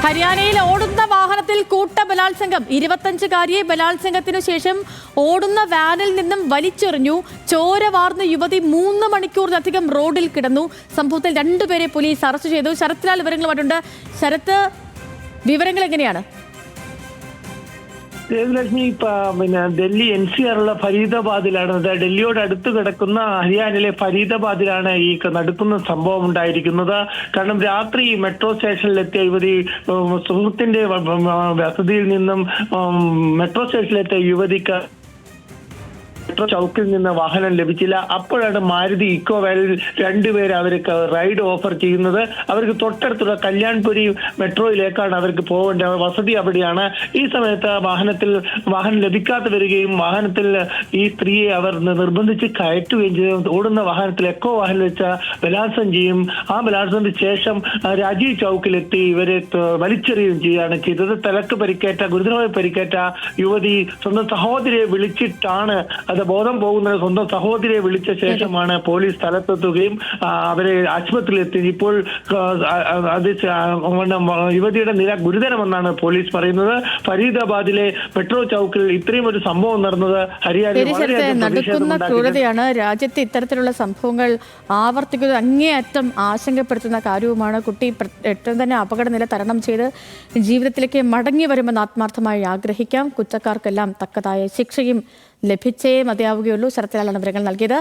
ഹരിയാനയിൽ ഓടുന്ന വാഹനത്തിൽ കൂട്ട ബലാത്സംഗം. 25-കാരിയെ ബലാത്സംഗത്തിനു ശേഷം ഓടുന്ന വാനിൽ നിന്നും വലിച്ചെറിഞ്ഞു. ചോര വാർന്ന യുവതി 3 മണിക്കൂറിലധികം റോഡിൽ കിടന്നു. സംഭവത്തിൽ 2 പേരെ പോലീസ് അറസ്റ്റ് ചെയ്തു. ശരത്ലാൽ വിവരങ്ങളുമായിട്ടുണ്ട്. ശരത്ത്, വിവരങ്ങൾ എങ്ങനെയാണ്? ദേവലക്ഷ്മി, ഡൽഹി NCR ഫരീദാബാദിലാണ്. ഡൽഹിയോട് അടുത്ത് കിടക്കുന്ന ഹരിയാനയിലെ ഫരീദാബാദിലാണ് ഈ നടക്കുന്ന സംഭവം ഉണ്ടായിരിക്കുന്നത്. കാരണം രാത്രി മെട്രോ സ്റ്റേഷനിലെത്തിയ യുവതി സുഹൃത്തിന്റെ വസതിയിൽ നിന്നും മെട്രോ സ്റ്റേഷനിലെത്തിയ യുവതിക്ക് മെട്രോ ചൗക്കിൽ നിന്ന് വാഹനം ലഭിച്ചില്ല. അപ്പോഴാണ് മാരുതി ഇക്കോ വാനിൽ 2 പേര് അവർക്ക് റൈഡ് ഓഫർ ചെയ്യുന്നത്. അവർക്ക് തൊട്ടടുത്തുള്ള കല്യാൺപുരി മെട്രോയിലേക്കാണ് അവർക്ക് പോകേണ്ടത്. വസതി അവിടെയാണ്. ഈ സമയത്ത് വാഹനം ലഭിക്കാതെ വരികയും വാഹനത്തിൽ ഈ സ്ത്രീയെ അവർ നിർബന്ധിച്ച് കയറ്റുകയും ചെയ്തു. ഓടുന്ന വാഹനത്തിൽ എക്കോ വാഹനം വെച്ച് ബലാത്സംഗം ചെയ്യും. ആ ബലാത്സംഗത്തിന് ശേഷം രാജീവ് ചൗക്കിലെത്തി ഇവരെ വലിച്ചെറിയുകയും ചെയ്യുകയാണ് ചെയ്തത്. ഗുരുതരമായി പരിക്കേറ്റ യുവതി സ്വന്തം സഹോദരിയെ വിളിച്ചിട്ടാണ് ബോധം പോകുന്നത്. സ്വന്തം സഹോദരിയെ വിളിച്ച ശേഷമാണ് പോലീസ് സ്ഥലത്തെത്തുകയും അവരെ ആശുപത്രിയിൽ എത്തി. ഇപ്പോൾ യുവതിയുടെ നില ഗുരുതരമെന്നാണ് പോലീസ് പറയുന്നത്. ഫരീദാബാദിലെ മെട്രോ ചൗക്കിൽ ഇത്രയും ഒരു സംഭവം നടന്നത് ഹരിയാനയിൽ നടക്കുന്ന ക്രൂരതയാണ്. രാജ്യത്ത് ഇത്തരത്തിലുള്ള സംഭവങ്ങൾ ആവർത്തിക്കുന്നത് അങ്ങേയറ്റം ആശങ്കപ്പെടുത്തുന്ന കാര്യവുമാണ്. കുട്ടി ഏറ്റവും തന്നെ അപകടനില തരണം ചെയ്ത് ജീവിതത്തിലേക്ക് മടങ്ങി വരുമെന്ന് ആത്മാർത്ഥമായി ആഗ്രഹിക്കാം. കുറ്റക്കാർക്കെല്ലാം തക്കതായ ശിക്ഷയും ലഭിച്ചേ മതിയാവുകയുള്ളൂ. ശരത്ലാലാണ് വിവരങ്ങൾ നൽകിയത്.